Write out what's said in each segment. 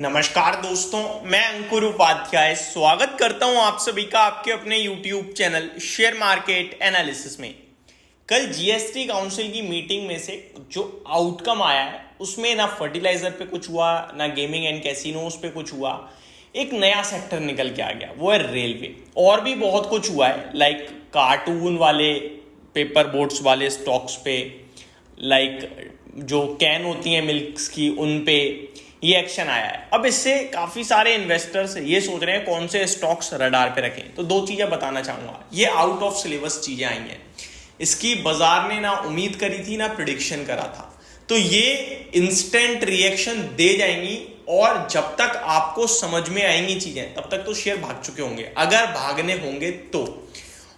नमस्कार दोस्तों, मैं अंकुर उपाध्याय स्वागत करता हूं आप सभी का आपके अपने YouTube channel share market analysis में। कल जीएसटी काउंसिल की मीटिंग में से जो आउटकम आया है उसमें ना फर्टिलाइजर पे कुछ हुआ, ना गेमिंग एंड कैसीनोस पे कुछ हुआ। एक नया सेक्टर निकल के आ गया, वो है रेलवे। और भी बहुत कुछ हुआ है, लाइक कार्टून वाले पेपर बोट्स वाले स्टॉक्स पे, लाइक जो कैन होती हैं मिल्क्स की, उन पे ये एक्शन आया है। अब इससे काफी सारे इन्वेस्टर्स ये सोच रहे हैं कौन से स्टॉक्स रडार पे रखें। तो दो चीजें बताना चाहूंगा। ये आउट ऑफ सिलेबस चीजें आई हैं, इसकी बाजार ने ना उम्मीद करी थी ना प्रिडिक्शन करा था। तो ये इंस्टेंट रिएक्शन दे जाएंगी, और जब तक आपको समझ में आएंगी चीजें तब तक तो शेयर भाग चुके होंगे, अगर भागने होंगे तो।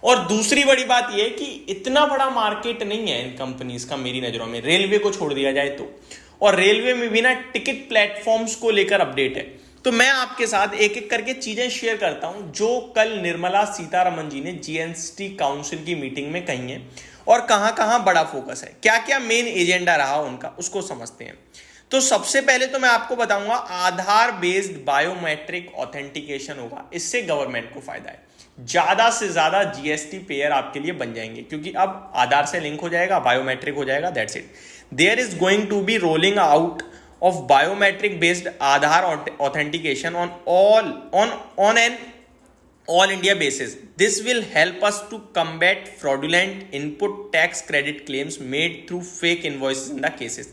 और दूसरी बड़ी बात यह है कि इतना बड़ा मार्केट नहीं है इन कंपनीज का मेरी नजरों में, रेलवे को छोड़ दिया जाए तो। और रेलवे में भी ना टिकट प्लेटफॉर्म्स को लेकर अपडेट है। तो मैं आपके साथ एक एक करके चीजें शेयर करता हूं जो कल निर्मला सीतारमण जी ने जीएसटी काउंसिल की मीटिंग में कही है, और कहां कहां बड़ा फोकस है, क्या क्या मेन एजेंडा रहा उनका, उसको समझते हैं। तो सबसे पहले तो मैं आपको बताऊंगा आधार बेस्ड बायोमेट्रिक ऑथेंटिकेशन होगा। इससे गवर्नमेंट को फायदा है, ज्यादा से ज्यादा जीएसटी पेयर आपके लिए बन जाएंगे, क्योंकि अब आधार से लिंक हो जाएगा, बायोमेट्रिक हो जाएगा, that's it. There is going to be rolling out of biometric based Aadhaar authentication on an all India basis. This will help us to combat fraudulent input tax credit claims made through fake invoices in the cases.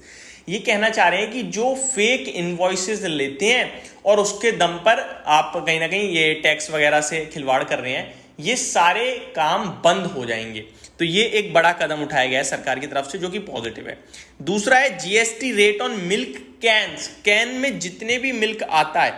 ये कहना चाह रहे हैं कि जो fake invoices लेते हैं और उसके दम पर आप कहीं ना कहीं ये टैक्स वगैरह से खिलवाड़ कर रहे हैं, ये सारे काम बंद हो जाएंगे। तो ये एक बड़ा कदम उठाया गया है सरकार की तरफ से, जो कि पॉजिटिव है। दूसरा है GST rate on milk cans. Can में जितने भी मिल्क आता है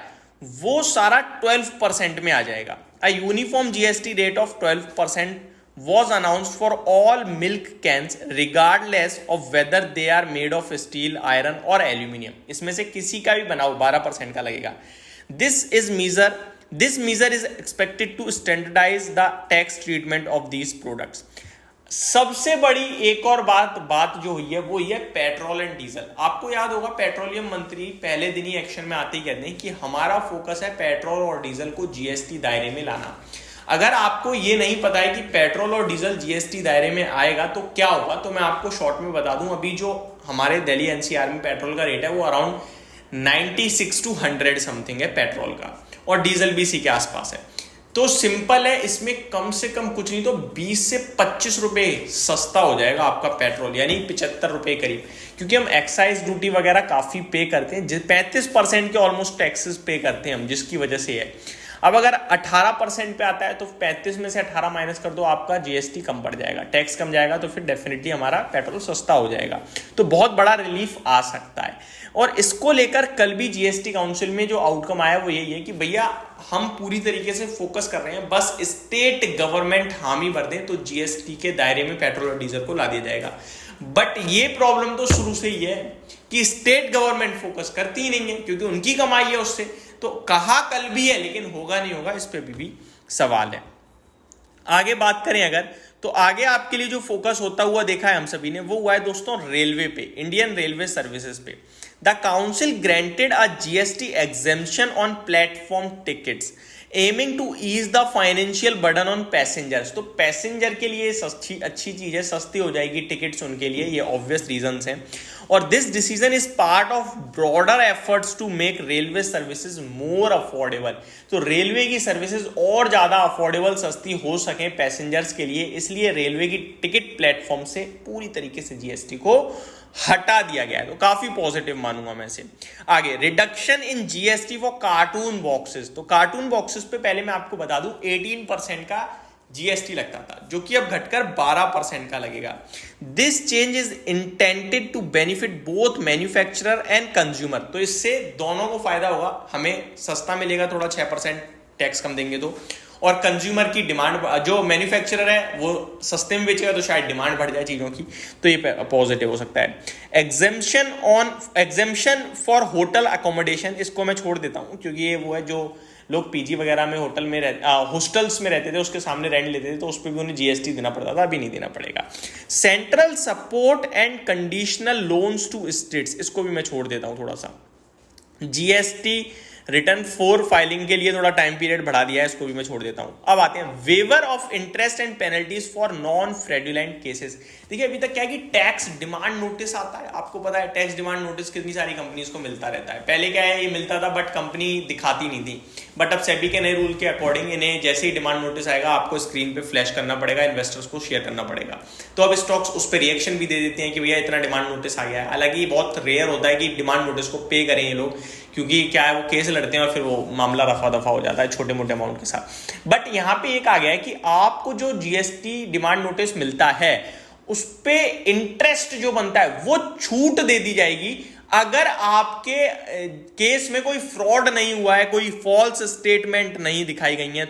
वो सारा 12% में आ जाएगा। A uniform GST rate of 12% was announced for all milk cans regardless of whether they are made of steel, iron और aluminium। इसमें से किसी का भी बनाओ 12% का लगेगा। This measure is expected to standardize the tax treatment of these products। सबसे बड़ी एक और बात जो हुई है वो ये पेट्रोल एंड डीजल। आपको याद होगा पेट्रोलियम मंत्री पहले दिन ही एक्शन में आते ही कहते हैं कि हमारा फोकस है पेट्रोल और डीजल को जीएसटी दायरे में लाना। अगर आपको ये नहीं पता है कि पेट्रोल और डीजल जीएसटी दायरे में आएगा तो क्या होगा, तो मैं आपको शॉर्ट में बता दूं। अभी जो हमारे दिल्ली एनसीआर में पेट्रोल का रेट है वो अराउंड 96 to 100 समथिंग है पेट्रोल का, और डीजल भी इसी के आसपास है। तो सिंपल है, इसमें कम से कम कुछ नहीं तो 20 से 25 रुपए सस्ता हो जाएगा आपका पेट्रोल, यानी 75 रुपए करीब, क्योंकि हम एक्साइज ड्यूटी वगैरह काफी पे करते हैं। 35% के ऑलमोस्ट टैक्सेस पे करते हैं हम, जिसकी वजह से है। अब अगर 18% पे आता है तो 35 में से 18 माइनस कर दो, आपका जीएसटी कम पड़ जाएगा, टैक्स कम जाएगा, तो फिर डेफिनेटली हमारा पेट्रोल सस्ता हो जाएगा। तो बहुत बड़ा रिलीफ आ सकता है। और इसको लेकर कल भी जीएसटी काउंसिल में जो आउटकम आया वो यही है कि भैया हम पूरी तरीके से फोकस कर रहे हैं, बस स्टेट गवर्नमेंट हामी भर दें तो जीएसटी के दायरे में पेट्रोल और डीजल को ला दिया जाएगा। बट ये प्रॉब्लम तो शुरू से ही है कि स्टेट गवर्नमेंट फोकस करती ही नहीं है, क्योंकि उनकी कमाई है उससे। तो कहा कल भी है, लेकिन होगा नहीं होगा इस पे भी सवाल है। आगे बात करें अगर, तो आगे आपके लिए जो फोकस होता हुआ देखा है हम सभी ने, वो हुआ है दोस्तों रेलवे पे, इंडियन रेलवे सर्विसेज पे। The council granted a GST exemption on platform tickets aiming to ease the financial burden on passengers. तो पैसेंजर के लिए अच्छी चीज है, सस्ती हो जाएगी टिकट्स उनके लिए, ये ऑब्वियस रीजंस हैं। और this decision is part of broader efforts to make railway services more affordable. तो रेलवे की सर्विसेज और ज्यादा अफोर्डेबल, सस्ती हो सके पैसेंजर्स के लिए, इसलिए रेलवे की टिकट प्लेटफॉर्म से पूरी तरीके से जीएसटी को हटा दिया गया है। तो काफी पॉजिटिव मानूंगा मैं इसे। आगे reduction in GST for cartoon boxes. तो कार्टून बॉक्सेस पे पहले मैं आपको बता दूं 18% का जीएसटी लगता था, जो कि अब घटकर 12% का लगेगा। This change is intended to benefit both manufacturer and consumer. तो इससे दोनों को फायदा होगा, हमें सस्ता मिलेगा थोड़ा, 6% टैक्स कम देंगे तो, और कंज्यूमर की डिमांड, जो मैन्युफैक्चरर है वो सस्ते में बेचेगा तो शायद डिमांड बढ़ जाए चीजों की, तो ये पॉजिटिव हो सकता है। एग्जेम्पशन फॉर होटल अकोमोडेशन, इसको मैं छोड़ देता हूं, क्योंकि ये वो है जो लोग पीजी वगैरह में होटल में हॉस्टल्स में रहते थे, उसके सामने रेंट लेते थे, तो उस पर भी उन्हें जीएसटी देना पड़ता था, अभी नहीं देना पड़ेगा। Central support and conditional loans to states, इसको भी मैं छोड़ देता हूं थोड़ा सा। जीएसटी रिटर्न 4 फाइलिंग के लिए थोड़ा टाइम पीरियड बढ़ा दिया है, इसको भी मैं छोड़ देता हूं। अब आते हैं waiver of interest and penalties for non fraudulent cases. देखिए अभी तक क्या है कि टैक्स डिमांड नोटिस आता है, आपको पता है टैक्स डिमांड नोटिस कितनी सारी कंपनीज को मिलता रहता है। पहले क्या है, ये मिलता था बट कंपनी दिखाती नहीं थी, बट अब सेबी के नए रूल के अकॉर्डिंग इन्हें जैसे ही डिमांड नोटिस आएगा आपको स्क्रीन पे फ्लैश करना पड़ेगा, इन्वेस्टर्स को शेयर करना पड़ेगा। तो अब स्टॉक्स उस पर रिएक्शन भी दे देते हैं कि भैया इतना डिमांड नोटिस आ गया है। हालांकि बहुत रेयर होता है कि डिमांड नोटिस को पे करें ये लोग, क्योंकि क्या है वो केस लड़ते हैं और फिर वो मामला रफा दफा हो जाता है छोटे मोटे अमाउंट के साथ। बट यहाँ पे एक आ गया है कि आपको जो जीएसटी डिमांड नोटिस मिलता है उस पे इंटरेस्ट जो बनता है वो छूट दे दी जाएगी अगर आपके केस में कोई फ्रॉड नहीं हुआ है, कोई फॉल्स स्टेटमेंट नहीं दिखाई गई है,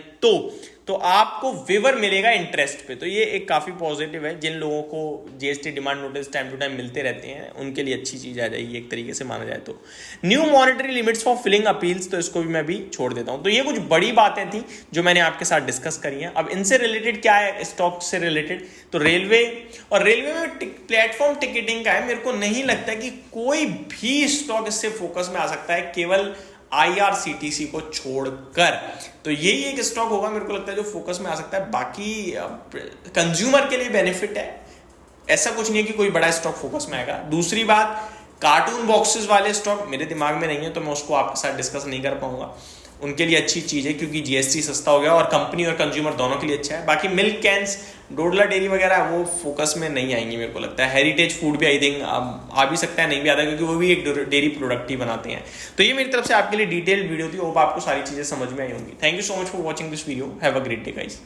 तो आपको वेवर मिलेगा इंटरेस्ट पे। तो ये एक काफी पॉजिटिव है, जिन लोगों को GST demand notice time to time मिलते रहते हैं उनके लिए अच्छी चीज आ जाएगी एक तरीके से माना जाए तो। New monetary limits for filing appeals, तो इसको भी मैं भी छोड़ देता हूं। तो ये कुछ बड़ी बातें थी जो मैंने आपके साथ डिस्कस करी हैं। अब इनसे रिलेटेड क्या है, स्टॉक से रिलेटेड, तो रेलवे में प्लेटफॉर्म टिकटिंग का है। मेरे को नहीं लगता कि कोई भी स्टॉक इससे फोकस में आ सकता है, केवल IRCTC को छोड़कर। तो यही एक स्टॉक होगा मेरे को लगता है जो फोकस में आ सकता है। बाकी कंज्यूमर के लिए बेनिफिट है, ऐसा कुछ नहीं है कि कोई बड़ा स्टॉक फोकस में आएगा। दूसरी बात, कार्टून बॉक्सेस वाले स्टॉक मेरे दिमाग में नहीं है तो मैं उसको आपके साथ डिस्कस नहीं कर पाऊंगा। उनके लिए अच्छी चीज है क्योंकि जीएसटी सस्ता हो गया और कंपनी और कंज्यूमर दोनों के लिए अच्छा है। बाकी मिल्क कैंस, डोडला डेयरी वगैरह वो फोकस में नहीं आएंगी मेरे को लगता है। हेरिटेज फूड भी आई थिंक आ भी सकता है, नहीं भी आता, क्योंकि वो भी एक डेयरी प्रोडक्ट ही बनाते हैं। तो ये मेरी तरफ से आपके लिए डिटेल्ड वीडियो थी, होप आपको सारी चीजें समझ में आई होंगी। Thank you so much for watching this video, have a great day guys.